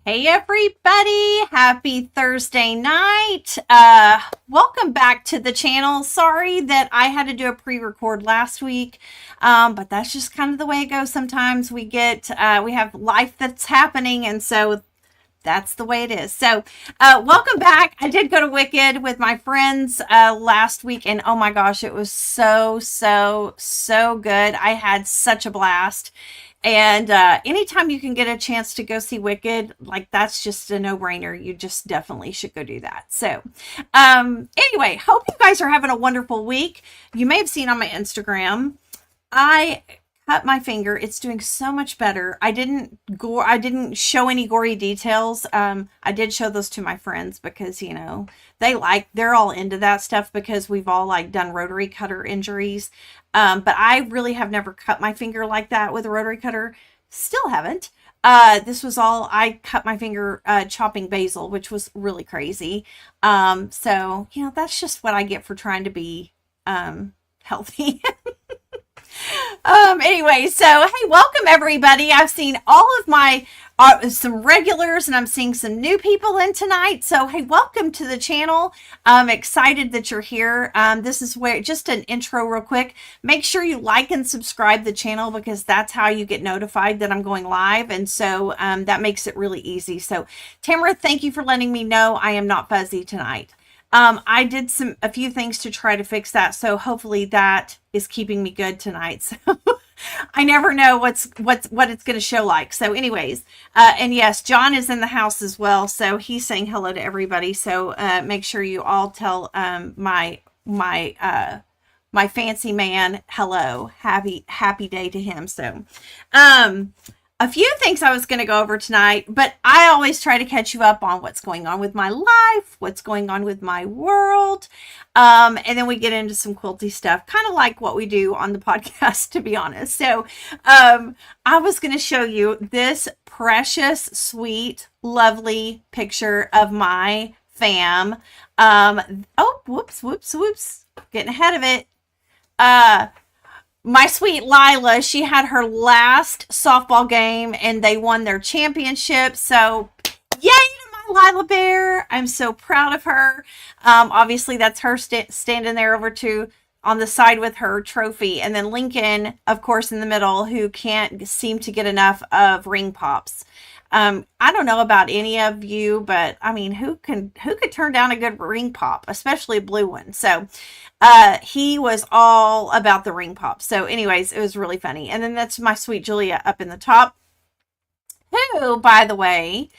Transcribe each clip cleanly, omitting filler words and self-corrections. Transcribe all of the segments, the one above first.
Hey everybody, happy Thursday night. Welcome back to the channel. Sorry that I had to do a pre-record last week, but that's just kind of the way it goes. Sometimes we have life that's happening, and so that's the way it is. So welcome back. I did go to Wicked with my friends last week, and oh my gosh, it was so good. I had such a blast. And anytime you can get a chance to go see Wicked, like, that's just a no-brainer. You just definitely should go do that. So anyway, hope you guys are having a wonderful week. You may have seen on my Instagram, I cut my finger. It's doing so much better. I didn't show any gory details. I did show those to my friends because, you know, they're all into that stuff because we've all like done rotary cutter injuries. But I really have never cut my finger like that with a rotary cutter. Still haven't. This was all, I cut my finger chopping basil, which was really crazy. So, you know, that's just what I get for trying to be healthy. Anyway, so hey, welcome everybody. I've seen all of my some regulars, and I'm seeing some new people in tonight. So hey, welcome to the channel. I'm excited that you're here. This is where, just an intro real quick, make sure you like and subscribe the channel because that's how you get notified that I'm going live, and so that makes it really easy. So Tamara, thank you for letting me know I am not fuzzy tonight. I did a few things to try to fix that, so hopefully that is keeping me good tonight. So I never know what it's going to show like. So anyways, and yes, John is in the house as well, so he's saying hello to everybody. So make sure you all tell my fancy man hello. Happy day to him. So a few things I was going to go over tonight, but I always try to catch you up on what's going on with my life, what's going on with my world. And then we get into some quilty stuff, kind of like what we do on the podcast, to be honest. So I was going to show you this precious, sweet, lovely picture of my fam. Oh, whoops. Getting ahead of it. My sweet Lila, she had her last softball game and they won their championship. So yay to my Lila Bear. I'm so proud of her. Obviously that's her standing there over on the side with her trophy. And then Lincoln, of course, in the middle, who can't seem to get enough of ring pops. I don't know about any of you, but I mean, who could turn down a good ring pop, especially a blue one? So, he was all about the ring pop. So anyways, it was really funny. And then that's my sweet Julia up in the top, who, by the way,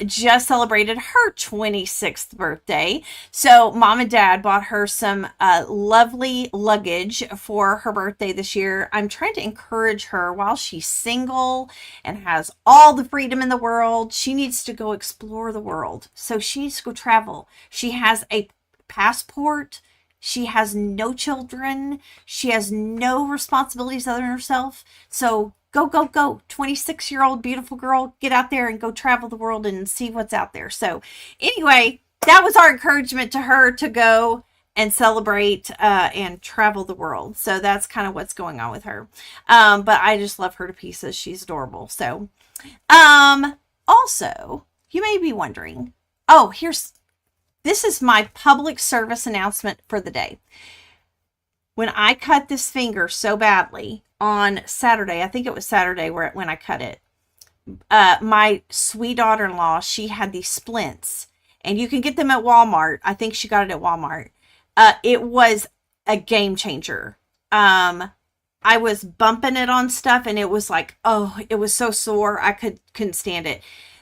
just celebrated her 26th birthday. So mom and dad bought her some lovely luggage for her birthday this year. I'm trying to encourage her while she's single and has all the freedom in the world. She needs to go explore the world. So she needs to go travel. She has a passport. She has no children. She has no responsibilities other than herself. So go. 26-year-old beautiful girl, get out there and go travel the world and see what's out there. So anyway, that was our encouragement to her to go and celebrate and travel the world. So that's kind of what's going on with her. But I just love her to pieces. She's adorable. So also, you may be wondering, oh, here's this is my public service announcement for the day. When I cut this finger so badly on Saturday, I think it was Saturday when I cut it, my sweet daughter-in-law, she had these splints, and you can get them at Walmart. I think she got it at Walmart. It was a game changer. I was bumping it on stuff, and it was like, oh, it was so sore. I couldn't stand it.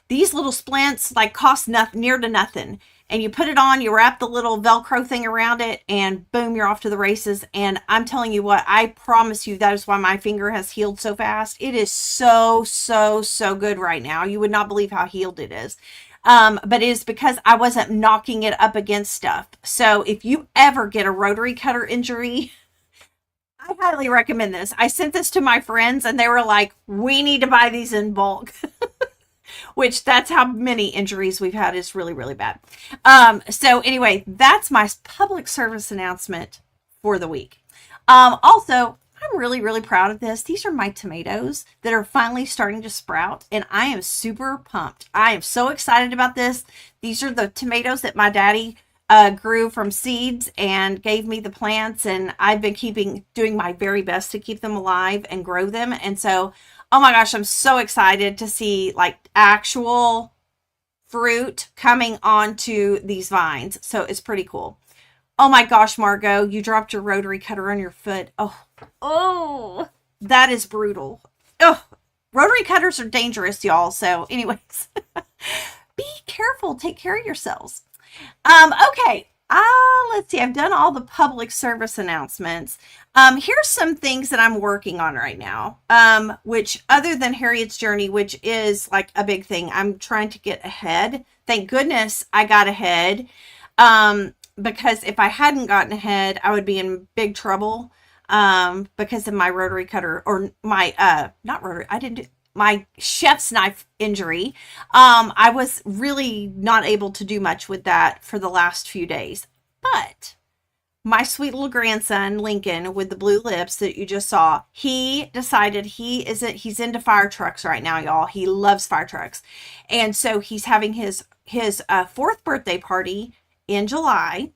These little splints like cost near to nothing. And you put it on, you wrap the little Velcro thing around it, and boom, you're off to the races. And I'm telling you what, I promise you that is why my finger has healed so fast. It is so, so, so good right now. You would not believe how healed it is. But it is because I wasn't knocking it up against stuff. So if you ever get a rotary cutter injury, I highly recommend this. I sent this to my friends, and they were like, we need to buy these in bulk. Which that's how many injuries we've had, is really, really bad. So anyway, that's my public service announcement for the week. Also, I'm really, really proud of this. These are my tomatoes that are finally starting to sprout, and I am super pumped. I am so excited about this. These are the tomatoes that my daddy grew from seeds and gave me the plants, and I've been doing my very best to keep them alive and grow them. And so, oh my gosh, I'm so excited to see like actual fruit coming onto these vines. So it's pretty cool. Oh my gosh, Margot, you dropped your rotary cutter on your foot. Oh, that is brutal. Oh, rotary cutters are dangerous, y'all. So anyways, be careful. Take care of yourselves. Okay. Let's see. I've done all the public service announcements. Here's some things that I'm working on right now. Which, other than Harriet's Journey, which is like a big thing, I'm trying to get ahead. Thank goodness I got ahead. Because if I hadn't gotten ahead, I would be in big trouble. Because of my rotary cutter, or my, not rotary, my chef's knife injury. I was really not able to do much with that for the last few days. But my sweet little grandson, Lincoln, with the blue lips that you just saw, he decided he's into fire trucks right now, y'all. He loves fire trucks. And so he's having his fourth birthday party in July.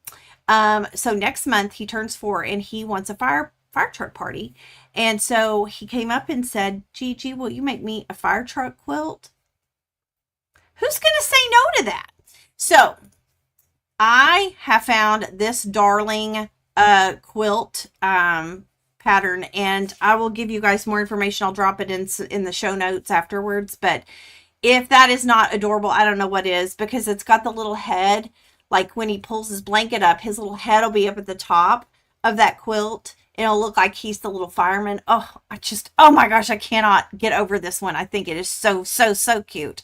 So next month he turns 4, and he wants a fire truck party. And so he came up and said, Gigi, will you make me a fire truck quilt? Who's going to say no to that? So I have found this darling quilt pattern, and I will give you guys more information. I'll drop it in the show notes afterwards. But if that is not adorable, I don't know what is, because it's got the little head. Like when he pulls his blanket up, his little head will be up at the top of that quilt. It'll look like he's the little fireman. Oh my gosh, I cannot get over this one. I think it is so, so, so cute.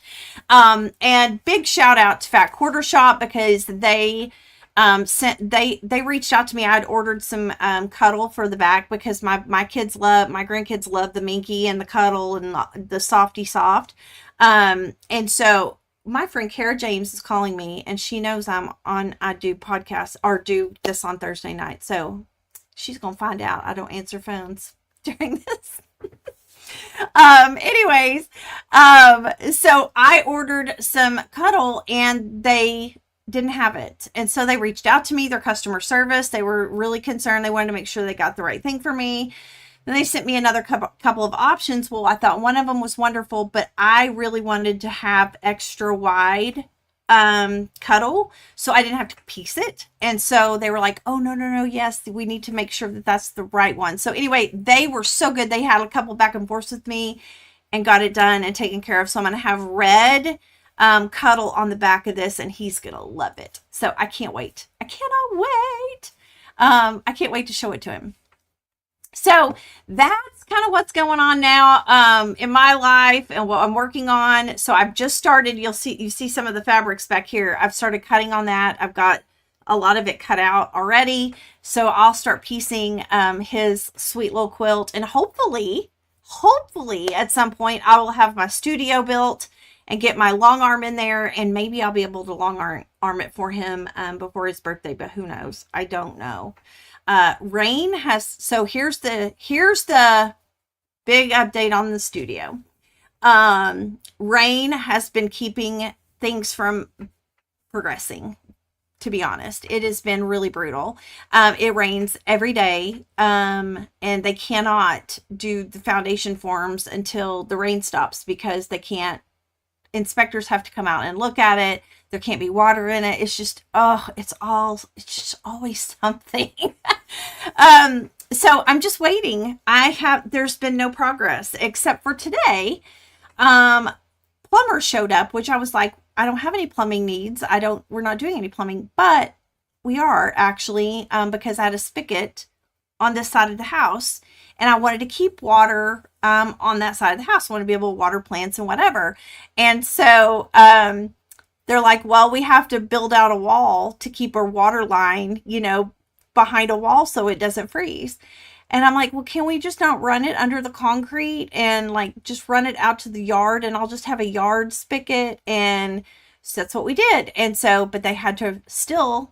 And big shout out to Fat Quarter Shop, because they reached out to me. I'd ordered some cuddle for the back, because my grandkids love the Minky and the cuddle and the softy soft. And so my friend Kara James is calling me, and she knows I do podcasts or do this on Thursday night. So she's going to find out I don't answer phones during this. Anyways, so I ordered some cuddle, and they didn't have it. And so they reached out to me, their customer service. They were really concerned. They wanted to make sure they got the right thing for me. Then they sent me another couple of options. Well, I thought one of them was wonderful, but I really wanted to have extra wide cuddle, so I didn't have to piece it. And so they were like, oh, no, yes, we need to make sure that that's the right one. So anyway, they were so good. They had a couple back and forths with me and got it done and taken care of. So I'm going to have red cuddle on the back of this, and he's going to love it. So I can't wait. I cannot wait. I can't wait to show it to him. So that's kind of what's going on now in my life and what I'm working on. So I've just started. You see some of the fabrics back here. I've started cutting on that. I've got a lot of it cut out already. So I'll start piecing his sweet little quilt. And hopefully at some point I will have my studio built and get my long arm in there. And maybe I'll be able to long arm it for him before his birthday. But who knows? I don't know. Rain has, so here's the big update on the studio. Rain has been keeping things from progressing to be honest. It has been really brutal. It rains every day, and they cannot do the foundation forms until the rain stops because they can't. Inspectors have to come out and look at it. There can't be water in it. It's just, oh, it's just always something. So I'm just waiting. There's been no progress except for today. Plumber showed up, which I was like, I don't have any plumbing needs. We're not doing any plumbing, but we are actually, because I had a spigot on this side of the house and I wanted to keep water, on that side of the house. I want to be able to water plants and whatever. And so, they're like, well, we have to build out a wall to keep our water line, behind a wall so it doesn't freeze. And I'm like, well, can we just not run it under the concrete and like just run it out to the yard and I'll just have a yard spigot? And so that's what we did. And so, but they had to still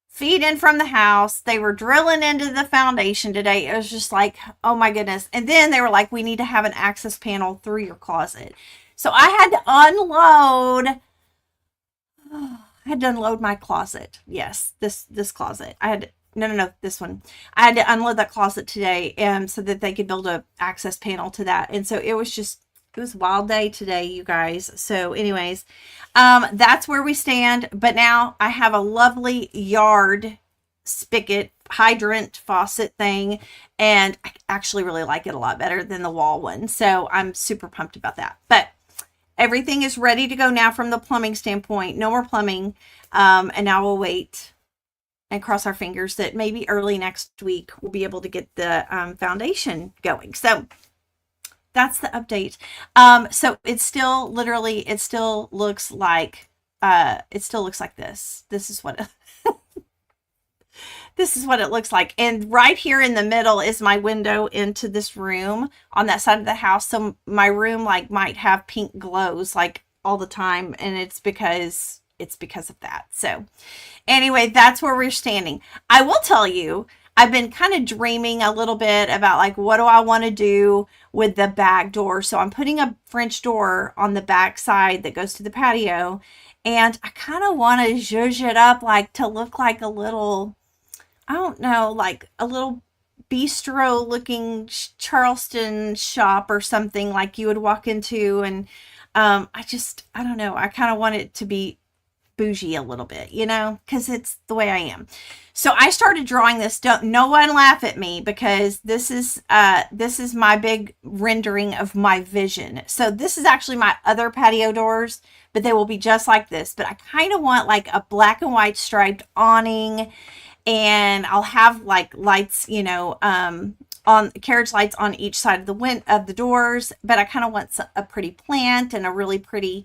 feed in from the house. They were drilling into the foundation today. It was just like, oh my goodness. And then they were like, we need to have an access panel through your closet. So I had to unload. I had to unload my closet. Yes, this closet. No, this one. I had to unload that closet today, so that they could build a access panel to that. And so it was a wild day today, you guys. So anyways, that's where we stand. But now I have a lovely yard spigot, hydrant faucet thing, and I actually really like it a lot better than the wall one. So I'm super pumped about that. But everything is ready to go now from the plumbing standpoint. No more plumbing. And now we'll wait and cross our fingers that maybe early next week we'll be able to get the foundation going. So that's the update. So it still looks like this. This is what this is what it looks like. And right here in the middle is my window into this room on that side of the house. So my room like might have pink glows like all the time, and it's because of that. So anyway, that's where we're standing. I will tell you, I've been kind of dreaming a little bit about like, what do I want to do with the back door? So I'm putting a French door on the back side that goes to the patio. And I kind of want to zhuzh it up like to look like a little, I don't know, like a little bistro looking Charleston shop or something like you would walk into. And I don't know. I kind of want it to be bougie a little bit, because it's the way I am. So I started drawing this. No one laugh at me, because this is my big rendering of my vision. So this is actually my other patio doors, but they will be just like this. But I kind of want like a black and white striped awning, and I'll have like lights, on carriage lights on each side of the doors. But I kind of want a pretty plant and a really pretty,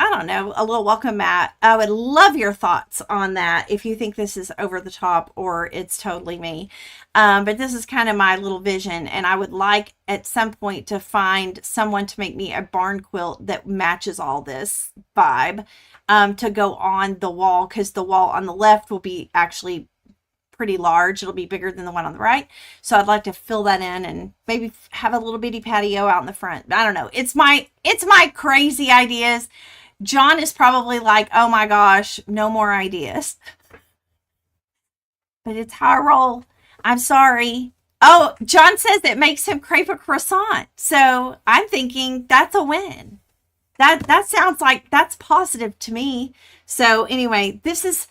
I don't know, a little welcome mat. I would love your thoughts on that if you think this is over the top or it's totally me. But this is kind of my little vision, and I would like at some point to find someone to make me a barn quilt that matches all this vibe, to go on the wall, because the wall on the left will be actually pretty large. It'll be bigger than the one on the right. So I'd like to fill that in and maybe have a little bitty patio out in the front. I don't know. It's my crazy ideas. John is probably like, oh my gosh, no more ideas. But it's how I roll. I'm sorry. Oh, John says it makes him crave a croissant. So I'm thinking that's a win. That sounds like that's positive to me. So anyway, this is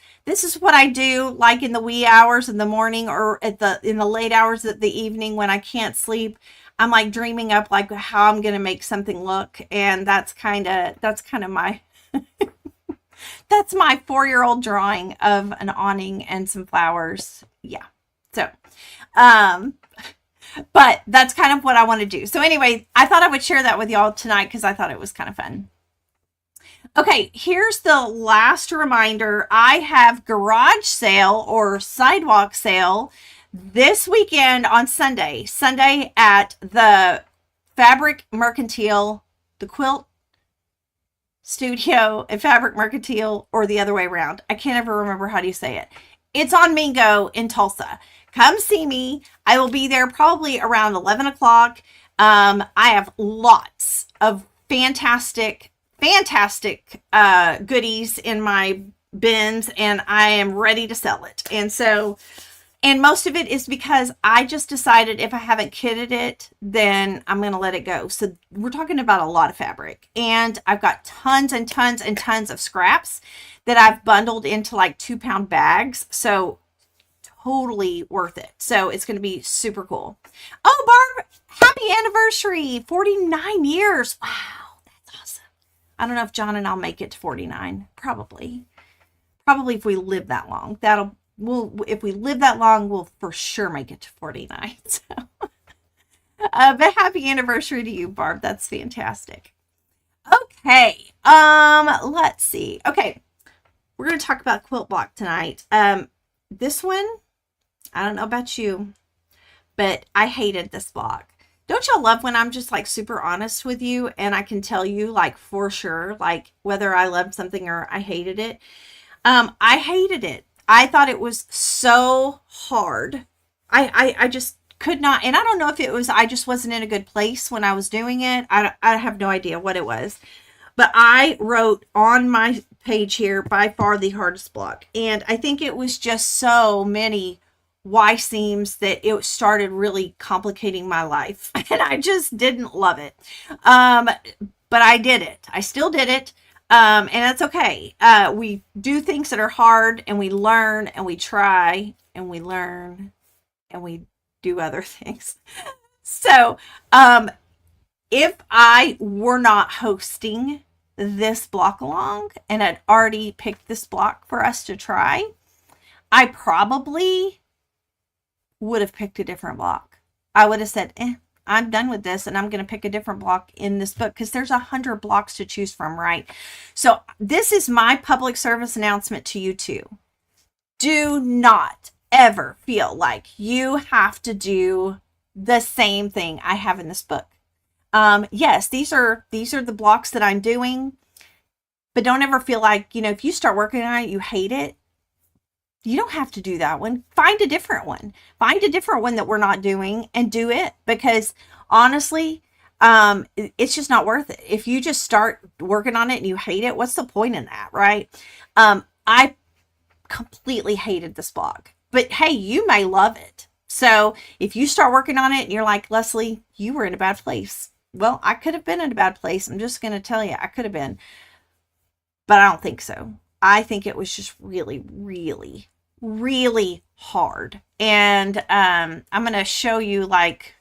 what I do, like in the wee hours in the morning or in the late hours of the evening when I can't sleep. I'm like dreaming up like how I'm gonna make something look, and that's kind of my that's my 4-year-old drawing of an awning and some flowers. Yeah. So but that's kind of what I want to do. So anyway, I thought I would share that with y'all tonight because I thought it was kind of fun. Okay, here's the last reminder. I have garage sale or sidewalk sale this weekend on Sunday at the Fabric Mercantile, the Quilt Studio at Fabric Mercantile, or the other way around. I can't ever remember how do you say it. It's on Mingo in Tulsa. Come see me. I will be there probably around 11 o'clock. I have lots of fantastic goodies in my bins and I am ready to sell it. And so, and most of it is because I just decided if I haven't kitted it, then I'm going to let it go. So we're talking about a lot of fabric, and I've got tons and tons and tons of scraps that I've bundled into like 2-pound bags. So totally worth it. So it's going to be super cool. Oh, Barb, happy anniversary. 49 years. Wow. That's awesome. I don't know if John and I'll make it to 49. Probably if we live that long. If we live that long, we'll for sure make it to 49. So, but happy anniversary to you, Barb. That's fantastic. Okay. Let's see. Okay. We're going to talk about quilt block tonight. This one, I don't know about you, but I hated this block. Don't y'all love when I'm just like super honest with you and I can tell you like for sure, like whether I loved something or I hated it? I hated it. I thought it was so hard. I just could not, and I don't know if it was, I just wasn't in a good place when I was doing it. I have no idea what it was, but I wrote on my page here, by far the hardest block. And I think it was just so many Y seams that it started really complicating my life. And I just didn't love it. But I did it. I still did it. And that's okay. We do things that are hard and we learn and we try and we learn and we do other things. So, if I were not hosting this block along and I'd already picked this block for us to try, I probably would have picked a different block. I would have said, I'm done with this and I'm going to pick a different block in this book because there's 100 blocks to choose from, right? So this is my public service announcement to you too. Do not ever feel like you have to do the same thing I have in this book. Yes, these are the blocks that I'm doing, but don't ever feel like, if you start working on it, you hate it. You don't have to do that one. Find a different one. Find a different one that we're not doing and do it, because honestly, it's just not worth it. If you just start working on it and you hate it, what's the point in that, right? I completely hated this block, but hey, you may love it. So if you start working on it and you're like, Leslie, you were in a bad place. Well, I could have been in a bad place. I'm just going to tell you, I could have been, but I don't think so. I think it was just really, really, really hard. And I'm going to show you like,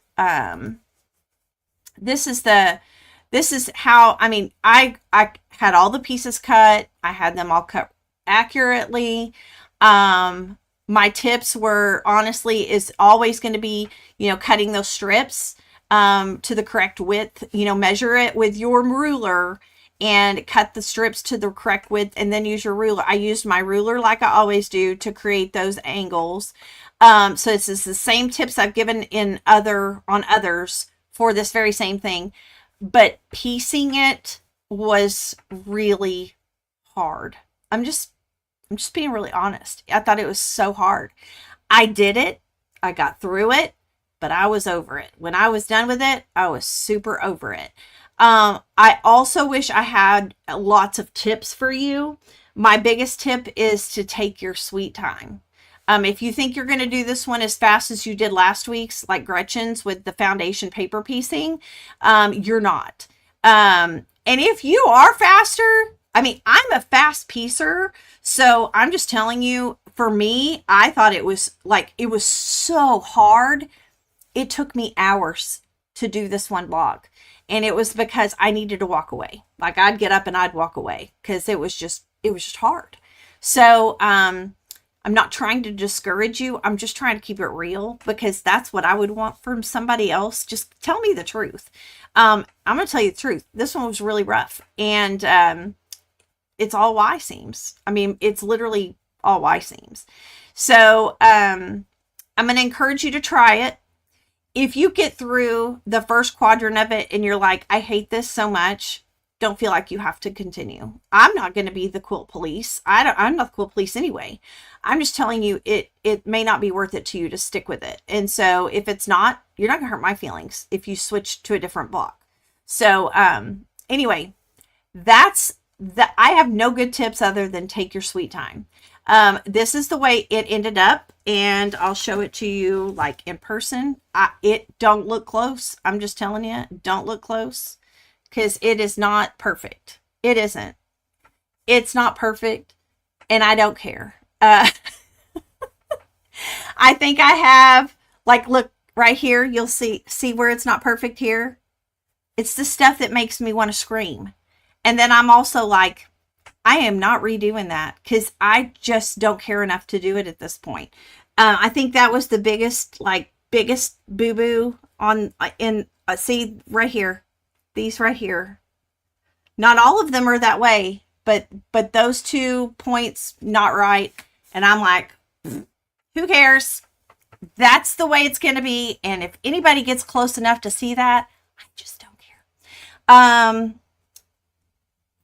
this is how, I had all the pieces cut. I had them all cut accurately. My tips were honestly is always going to be, cutting those strips to the correct width, measure it with your ruler and cut the strips to the correct width and then use your ruler. I used my ruler like I always do to create those angles. So this is the same tips I've given on others for this very same thing, but piecing it was really hard. I'm just being really honest. I thought it was so hard. I did it. I got through it, but I was over it. When I was done with it, I was super over it. I also wish I had lots of tips for you. My biggest tip is to take your sweet time. If you think you're going to do this one as fast as you did last week's, like Gretchen's with the foundation paper piecing, you're not. And if you are faster, I'm a fast piecer, so I'm just telling you, for me, I thought it was so hard. It took me hours to do this one block. And it was because I needed to walk away. Like I'd get up and I'd walk away because it was just hard. So, I'm not trying to discourage you. I'm just trying to keep it real because that's what I would want from somebody else. Just tell me the truth. I'm going to tell you the truth. This one was really rough, and, it's all Y seams. It's literally all Y seams. So, I'm going to encourage you to try it. If you get through the first quadrant of it and you're like, I hate this so much, don't feel like you have to continue. I'm not going to be the quilt police. I'm not the quilt police anyway. I'm just telling you, it may not be worth it to you to stick with it. And so if it's not, you're not going to hurt my feelings if you switch to a different block. So, anyway, that's I have no good tips other than take your sweet time. This is the way it ended up, and I'll show it to you like in person. It don't look close. I'm just telling you, don't look close because it is not perfect. It isn't. It's not perfect, and I don't care. I think I have, like, look right here. You'll see where it's not perfect here. It's the stuff that makes me want to scream. And then I'm also like, I am not redoing that because I just don't care enough to do it at this point. I think that was the biggest boo-boo on see right here, these right here. Not all of them are that way, but those 2 points, not right. And I'm like, who cares? That's the way it's going to be. And if anybody gets close enough to see that, I just don't care.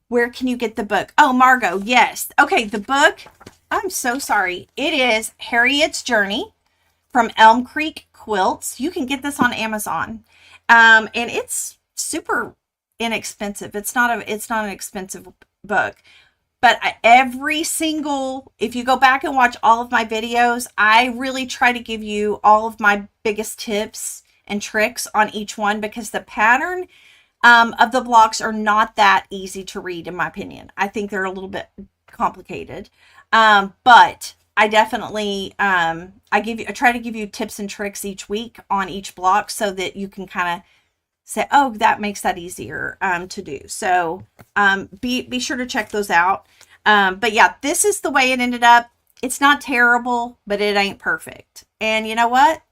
Where can you get the book? Oh, Margot, yes. Okay, the book, I'm so sorry. It is Harriet's Journey from Elm Creek Quilts. You can get this on Amazon. And it's super inexpensive. It's not an expensive book. But if you go back and watch all of my videos, I really try to give you all of my biggest tips and tricks on each one because the pattern of the blocks are not that easy to read, in my opinion. I think they're a little bit complicated. But I definitely, I try to give you tips and tricks each week on each block so that you can kind of say, oh, that makes that easier to do. So be sure to check those out. But yeah, this is the way it ended up. It's not terrible, but it ain't perfect. And you know what?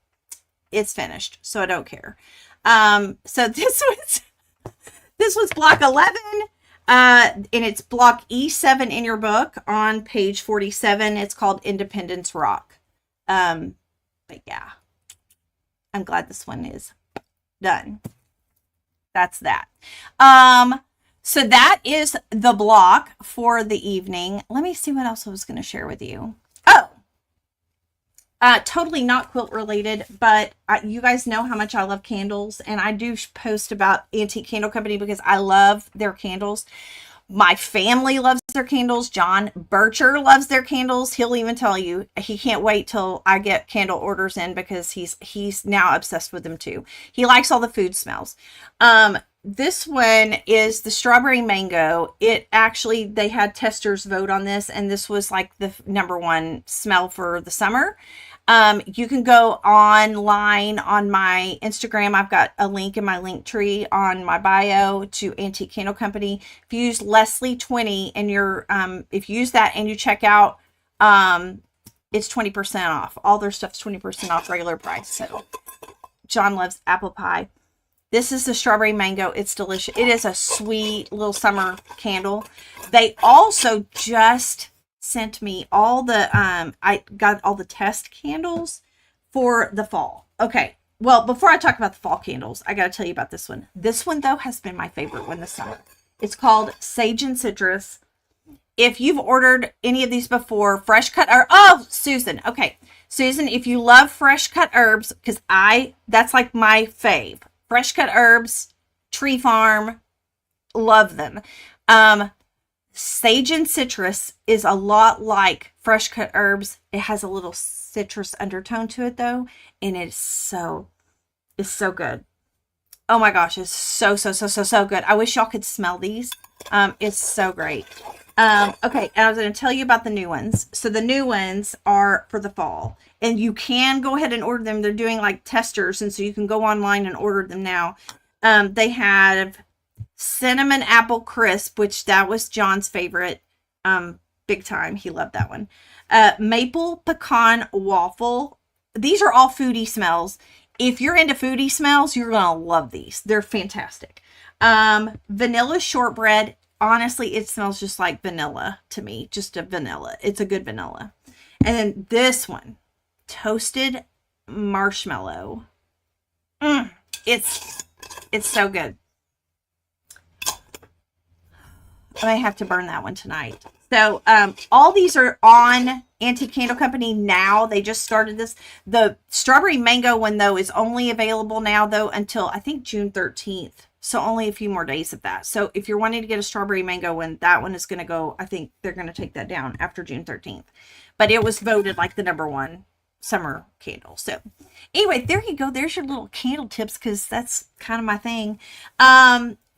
It's finished, so I don't care. So this was block 11, and it's block E7 in your book on page 47. It's called Independence Rock. But yeah, I'm glad this one is done. That's that. So that is the block for the evening. Let me see what else I was going to share with you. Oh, totally not quilt related, but you guys know how much I love candles, and I do post about Antique Candle Company because I love their candles. My family loves their candles. John Bircher loves their candles. He'll even tell you he can't wait till I get candle orders in because he's now obsessed with them too. He likes all the food smells. This one is the strawberry mango. It actually, they had testers vote on this, and this was like the #1 smell for the summer. You can go online on my Instagram. I've got a link in my link tree on my bio to Antique Candle Company. If you use Leslie 20 and if you use that and you check out, it's 20% off. All their stuff's 20% off regular price. So John loves apple pie. This is the strawberry mango. It's delicious. It is a sweet little summer candle. They also just sent me all the, I got all the test candles for the fall. Okay. Well, before I talk about the fall candles, I got to tell you about this one. This one, though, has been my favorite one this summer. It's called Sage and Citrus. If you've ordered any of these before, fresh cut, Susan. Okay. Susan, if you love fresh cut herbs, because that's like my fave. Fresh cut herbs, Tree Farm, love them. Sage and Citrus is a lot like fresh cut herbs. It has a little citrus undertone to it though, and it's so good. Oh my gosh, it's so good. I wish y'all could smell these. It's so great. Okay, and I was going to tell you about the new ones. So the new ones are for the fall, and you can go ahead and order them. They're doing like testers, and so you can go online and order them now. They have cinnamon apple crisp, which that was John's favorite, big time. He loved that one. Maple pecan waffle. These are all foodie smells. If you're into foodie smells, you're going to love these. They're fantastic. Vanilla shortbread. Honestly, it smells just like vanilla to me. Just a vanilla. It's a good vanilla. And then this one, toasted marshmallow. It's so good. I might have to burn that one tonight. So all these are on Antique Candle Company now. They just started this. The strawberry mango one, though, is only available now, though, until I think June 13th. So only a few more days of that. So if you're wanting to get a strawberry mango one, that one is going to go, I think they're going to take that down after June 13th. But it was voted like the #1 summer candle. So anyway, there you go. There's your little candle tips, because that's kind of my thing.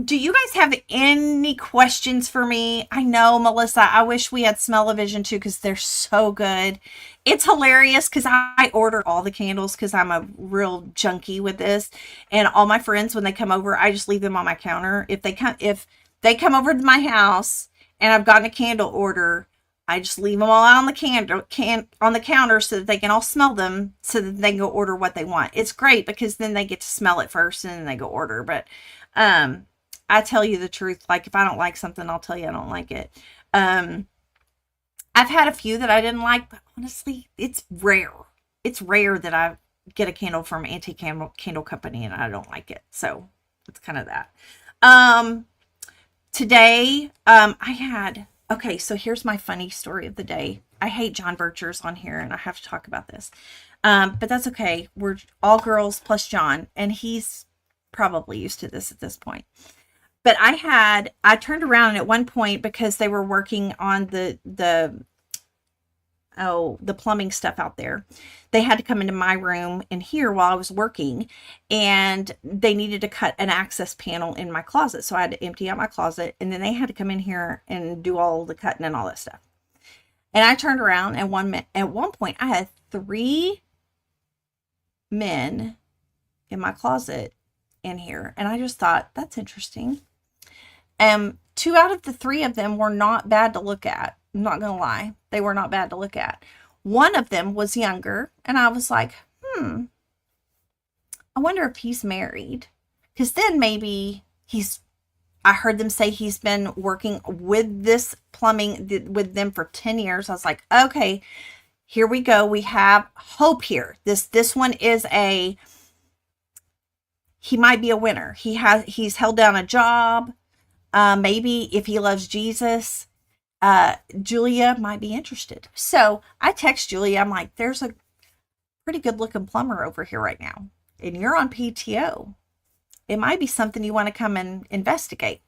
Do you guys have any questions for me? I know, Melissa, I wish we had smell-o-vision too, because they're so good. It's hilarious because I order all the candles because I'm a real junkie with this. And all my friends, when they come over, I just leave them on my counter. If they come over to my house and I've gotten a candle order, I just leave them all out on the counter so that they can all smell them, so that they can go order what they want. It's great because then they get to smell it first and then they go order. But I tell you the truth, like if I don't like something, I'll tell you I don't like it. I've had a few that I didn't like, but honestly, it's rare. It's rare that I get a candle from Antique Candle Company and I don't like it. So it's kind of that. Today, okay, so here's my funny story of the day. I hate John Bircher's on here and I have to talk about this. But that's okay. We're all girls plus John, and he's probably used to this at this point. But I turned around at one point because they were working on the plumbing stuff out there. They had to come into my room in here while I was working, and they needed to cut an access panel in my closet. So I had to empty out my closet, and then they had to come in here and do all the cutting and all that stuff. And I turned around, and at one point I had 3 men in my closet in here, and I just thought, that's interesting. 2 out of the 3 of them were not bad to look at. I'm not gonna lie, they were not bad to look at. One of them was younger, and I was like, I wonder if he's married, because then maybe I heard them say he's been working with this plumbing with them for 10 years. I was like, okay, here we go. We have hope here. This one is he might be a winner. He's held down a job. Maybe if he loves Jesus, Julia might be interested. So I text Julia. I'm like, there's a pretty good looking plumber over here right now, and you're on PTO. It might be something you want to come and investigate.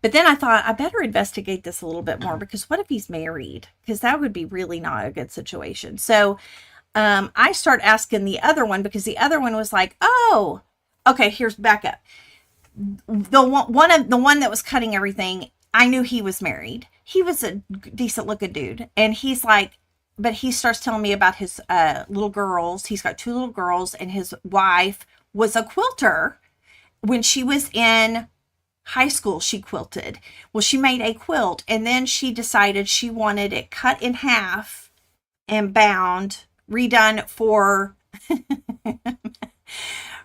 But then I thought I better investigate this a little bit more, because what if he's married? Because that would be really not a good situation. So I start asking the other one, because the other one was like, oh, okay, here's backup. The one that was cutting everything, I knew he was married. He was a decent looking dude. And he's like, but he starts telling me about his little girls. He's got 2 little girls, and his wife was a quilter. When she was in high school, she quilted. Well, she made a quilt, and then she decided she wanted it cut in half and bound, redone for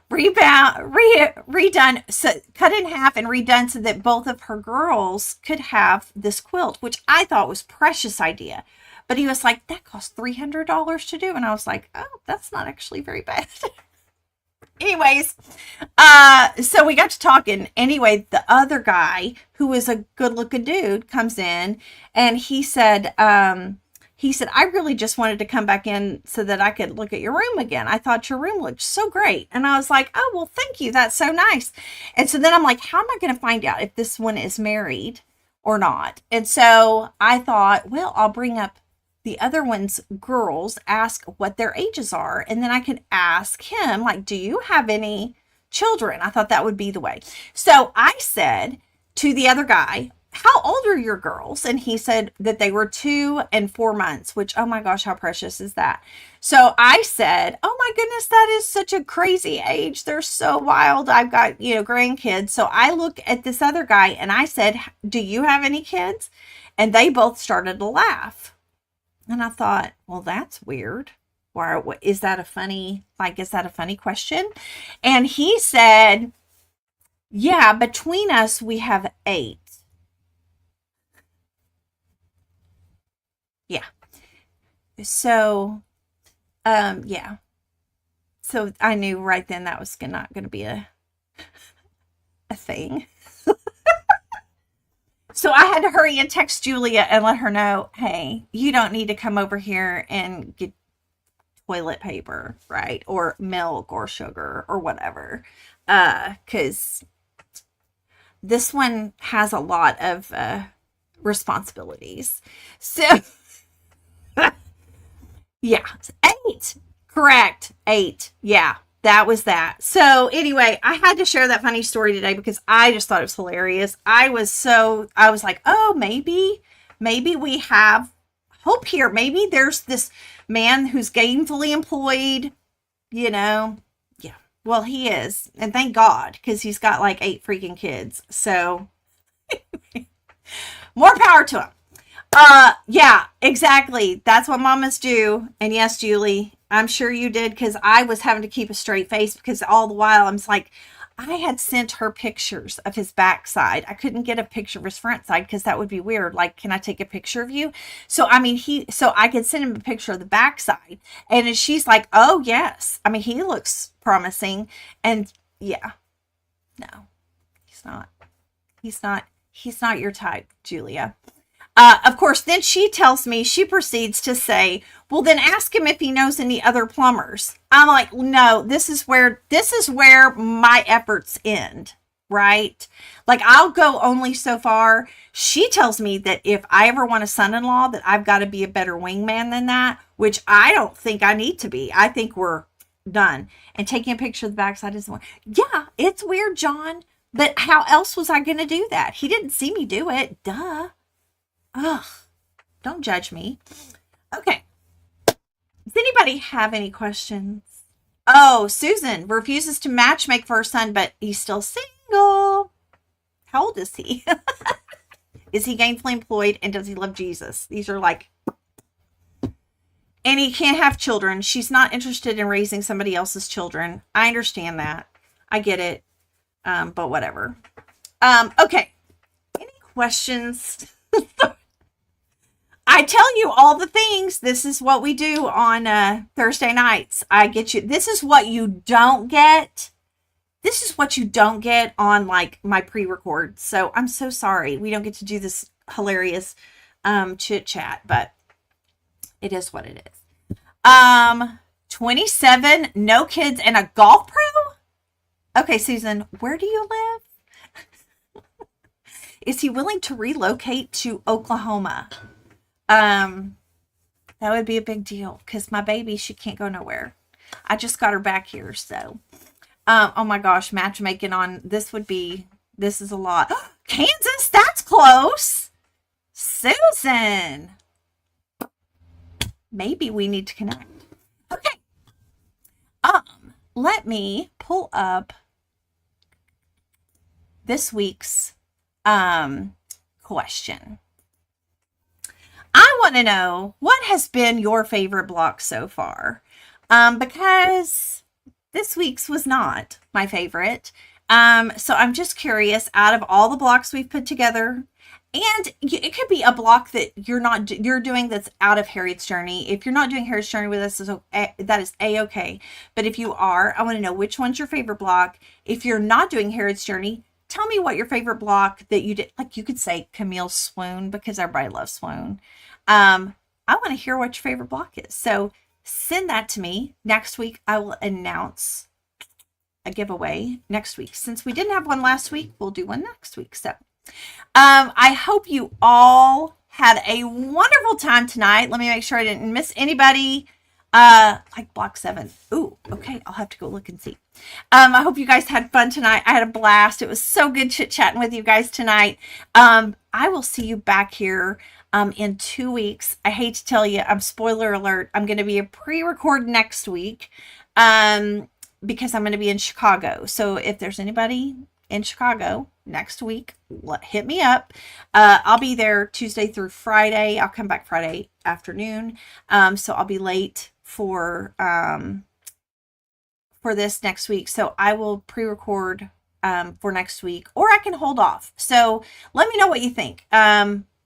redone, so cut in half and redone so that both of her girls could have this quilt, which I thought was a precious idea. But he was like, that cost $300 to do. And I was like, oh, that's not actually very bad. Anyways, so we got to talking. Anyway, the other guy, who was a good looking dude, comes in, and he said, I really just wanted to come back in so that I could look at your room again. I thought your room looked so great. And I was like, oh, well, thank you. That's so nice. And so then I'm like, how am I going to find out if this one is married or not? And so I thought, well, I'll bring up the other one's girls, ask what their ages are, and then I could ask him, like, do you have any children? I thought that would be the way. So I said to the other guy, how old are your girls? And he said that they were 2 and 4 months, which, oh my gosh, how precious is that? So I said, oh my goodness, that is such a crazy age. They're so wild. I've got, grandkids. So I looked at this other guy and I said, do you have any kids? And they both started to laugh. And I thought, well, that's weird. Why, is that a funny question? And he said, yeah, between us, we have 8. Yeah. So, yeah. So I knew right then that was not going to be a thing. So I had to hurry and text Julia and let her know, hey, you don't need to come over here and get toilet paper, right? Or milk or sugar or whatever. Because this one has a lot of responsibilities. So, yeah, 8. Correct. 8. Yeah, that was that. So, anyway, I had to share that funny story today because I just thought it was hilarious. I was like, oh, maybe we have hope here. Maybe there's this man who's gainfully employed, you know. Yeah. Well, he is. And thank God, because he's got like 8 freaking kids. So, more power to him. Yeah, exactly. That's what mamas do. And yes, Julie, I'm sure you did, because I was having to keep a straight face because all the while I'm like, I had sent her pictures of his backside. I couldn't get a picture of his front side because that would be weird. Like, can I take a picture of you? So, I mean, so I could send him a picture of the backside. And she's like, oh, yes. I mean, he looks promising. And yeah, no, he's not. He's not your type, Julia. Of course, then she proceeds to say, well, then ask him if he knows any other plumbers. I'm like, no, this is where my efforts end, right? Like, I'll go only so far. She tells me that if I ever want a son-in-law, that I've got to be a better wingman than that, which I don't think I need to be. I think we're done. And taking a picture of the backside is the one. Yeah, it's weird, John, but how else was I going to do that? He didn't see me do it. Duh. Ugh, don't judge me. Okay. Does anybody have any questions? Oh, Susan refuses to matchmake for her son, but he's still single. How old is he? Is he gainfully employed, and does he love Jesus? These are like, and he can't have children. She's not interested in raising somebody else's children. I understand that. I get it. But whatever. Okay. Any questions? I tell you all the things. This is what we do on Thursday nights. I get you. This is what you don't get. This is what you don't get on like my pre-record. So I'm so sorry. We don't get to do this hilarious chit chat, but it is what it is. 27, no kids, and a golf pro? Okay, Susan, where do you live? Is he willing to relocate to Oklahoma? That would be a big deal because my baby, she can't go nowhere. I just got her back here. So, oh my gosh, matchmaking on this is a lot. Kansas, that's close. Susan, maybe we need to connect. Okay. Let me pull up this week's, question. I want to know what has been your favorite block so far, because this week's was not my favorite. So I'm just curious, out of all the blocks we've put together, and it could be a block that you're doing that's out of Harriet's Journey. If you're not doing Harriet's Journey with us, that is a-okay. But if you are, I want to know which one's your favorite block. If you're not doing Harriet's Journey, tell me what your favorite block that you did. Like, you could say Camille's Swoon, because everybody loves Swoon. I want to hear what your favorite block is. So send that to me. Next week, I will announce a giveaway next week. Since we didn't have one last week, we'll do one next week. So, I hope you all had a wonderful time tonight. Let me make sure I didn't miss anybody. Like block 7. Ooh, okay. I'll have to go look and see. I hope you guys had fun tonight. I had a blast. It was so good chit-chatting with you guys tonight. I will see you back here in 2 weeks. I hate to tell you, spoiler alert, I'm going to be a pre-record next week because I'm going to be in Chicago. So if there's anybody in Chicago next week, hit me up. I'll be there Tuesday through Friday. I'll come back Friday afternoon. So I'll be late for this next week. So I will pre-record for next week, or I can hold off. So let me know what you think.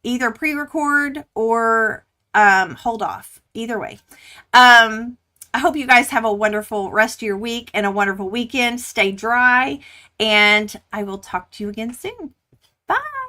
Either pre-record or hold off. Either way. I hope you guys have a wonderful rest of your week and a wonderful weekend. Stay dry, and I will talk to you again soon. Bye.